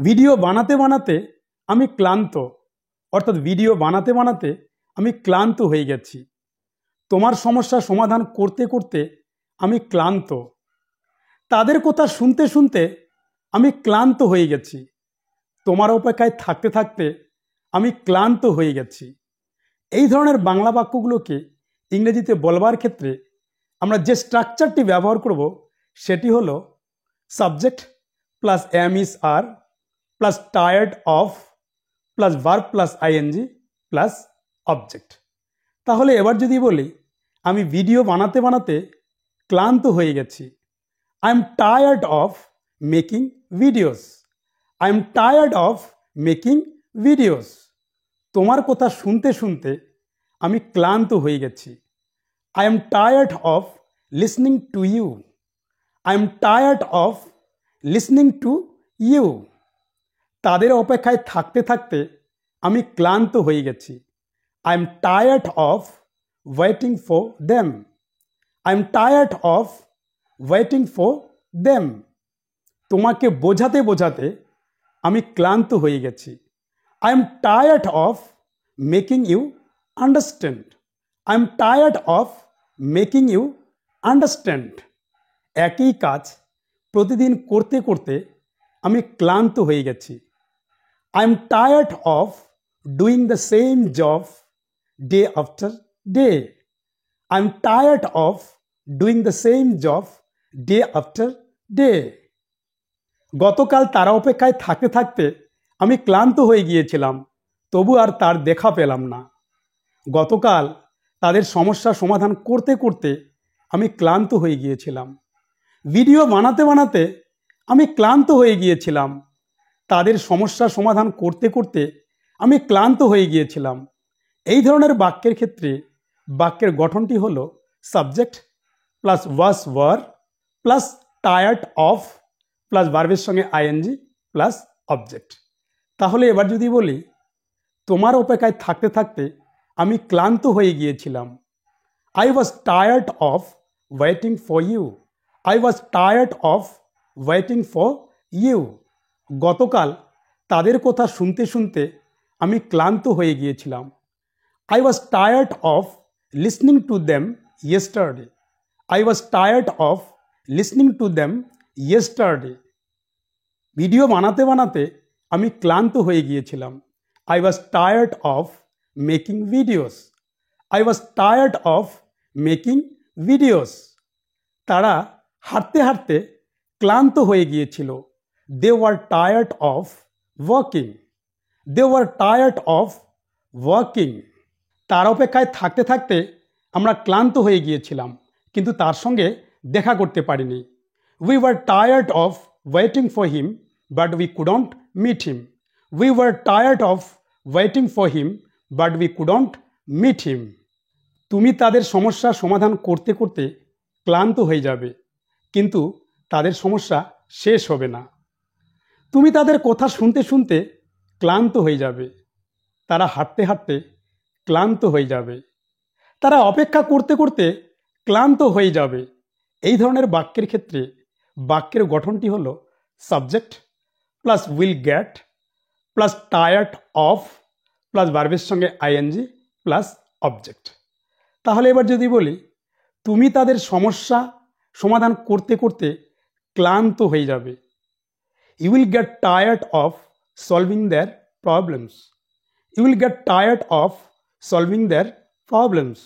Video বানাতে বানাতে আমি ক্লান্ত, অর্থাৎ ভিডিও বানাতে বানাতে আমি ক্লান্ত হয়ে গেছি। তোমার সমস্যার সমাধান করতে করতে আমি ক্লান্ত। তাদের কথা শুনতে শুনতে আমি ক্লান্ত হয়ে গেছি। তোমার অপেক্ষায় থাকতে থাকতে আমি ক্লান্ত হয়ে গেছি। এই ধরনের বাংলা বাক্যগুলোকে ইংরেজিতে বলবার ক্ষেত্রে আমরা যে স্ট্রাকচারটি ব্যবহার করব সেটি হলো subject plus am is are plus tired of plus verb plus ING plus object. তাহলে এবার যদি বলি আমি ভিডিও বানাতে বানাতে ক্লান্ত হয়ে গেছি, I am tired of making videos. I am tired of making videos. তোমার কথা শুনতে শুনতে আমি ক্লান্ত হয়ে গেছি, I am tired of listening to you. I am tired of listening to you. তাদের অপেক্ষায় থাকতে থাকতে আমি ক্লান্ত হয়ে গেছি, I am tired of waiting for them. I am tired of waiting for them. তোমাকে বোঝাতে বোঝাতে আমি ক্লান্ত হয়ে গেছি, I am tired of making you understand. I am tired of making you understand. একই কাজ প্রতিদিন করতে করতে আমি ক্লান্ত হয়ে গেছি, I am tired of doing the same job day after day. I am tired of doing the same job day after day. গতকাল তারা অপেক্ষায় থাকতে থাকতে আমি ক্লান্ত হয়ে গিয়েছিলাম, তবু আর তার দেখা পেলাম না। গতকাল তাদের সমস্যা সমাধান করতে করতে আমি ক্লান্ত হয়ে গিয়েছিলাম। ভিডিও বানাতে বানাতে আমি ক্লান্ত হয়ে গিয়েছিলাম। তাদের সমস্যা সমাধান করতে করতে আমি ক্লান্ত হয়ে গিয়েছিলাম। এই ধরনের বাক্যের ক্ষেত্রে বাক্যের গঠনটি হলো subject plus was were plus tired of plus ভার্বের সঙ্গে আইএনজি প্লাস অবজেক্ট। তাহলে এবার যদি বলি তোমার অপেক্ষায় থাকতে থাকতে আমি ক্লান্ত হয়ে গিয়েছিলাম, I was tired of waiting for you. I was tired of waiting for you. গতকাল তাদের কথা শুনতে শুনতে আমি ক্লান্ত হয়ে গিয়েছিলাম, I was tired of listening to them yesterday. I was tired of listening to them yesterday. Video বানাতে বানাতে আমি ক্লান্ত হয়ে গিয়েছিলাম, I was tired of making videos. I was tired of making videos. তারা হাঁটতে হাঁটতে ক্লান্ত হয়ে গিয়েছিল, they were tired of walking. They were tired of walking. তার অপেক্ষায় থাকতে থাকতে আমরা ক্লান্ত হয়ে গিয়েছিলাম, কিন্তু তার সঙ্গে দেখা করতে পারিনি। We were tired of waiting for him, but we couldn't meet him. We were tired of waiting for him, but we couldn't meet him. তুমি তাদের সমস্যা সমাধান করতে করতে ক্লান্ত হয়ে যাবে, কিন্তু তাদের সমস্যা শেষ হবে না। তুমি তাদের কথা শুনতে শুনতে ক্লান্ত হয়ে যাবে, তারা হাঁটতে হাঁটতে ক্লান্ত হয়ে যাবে, তারা অপেক্ষা করতে করতে ক্লান্ত হয়ে যাবে। এই ধরনের বাক্যের ক্ষেত্রে বাক্যের গঠনটি হলো subject plus will get plus tired of plus ভার্বের সঙ্গে আইএনজি প্লাস অবজেক্ট। তাহলে এবার যদি বলি তুমি তাদের সমস্যা সমাধান করতে করতে ক্লান্ত হয়ে যাবে, you will get tired of solving their problems. You will get tired of solving their problems.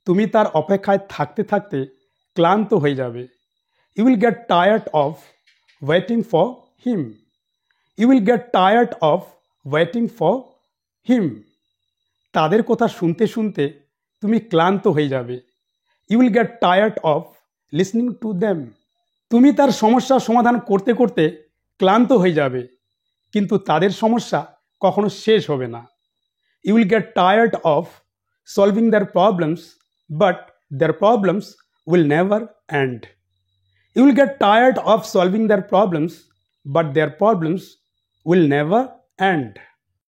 তুমি তার অপেক্ষায় থাকতে থাকতে ক্লান্ত হয়ে যাবে, you will get tired of waiting for him. You will get tired of waiting for him. তাদের কথা শুনতে শুনতে তুমি ক্লান্ত হয়ে যাবে, you will get tired of listening to them. তুমি তার সমস্যা সমাধান করতে করতে ক্লান্ত হয়ে যাবে, কিন্তু তাদের সমস্যা কখনো শেষ হবে না। You will get tired of solving their problems, but their problems will never end. You will get tired of solving their problems, but their problems will never end.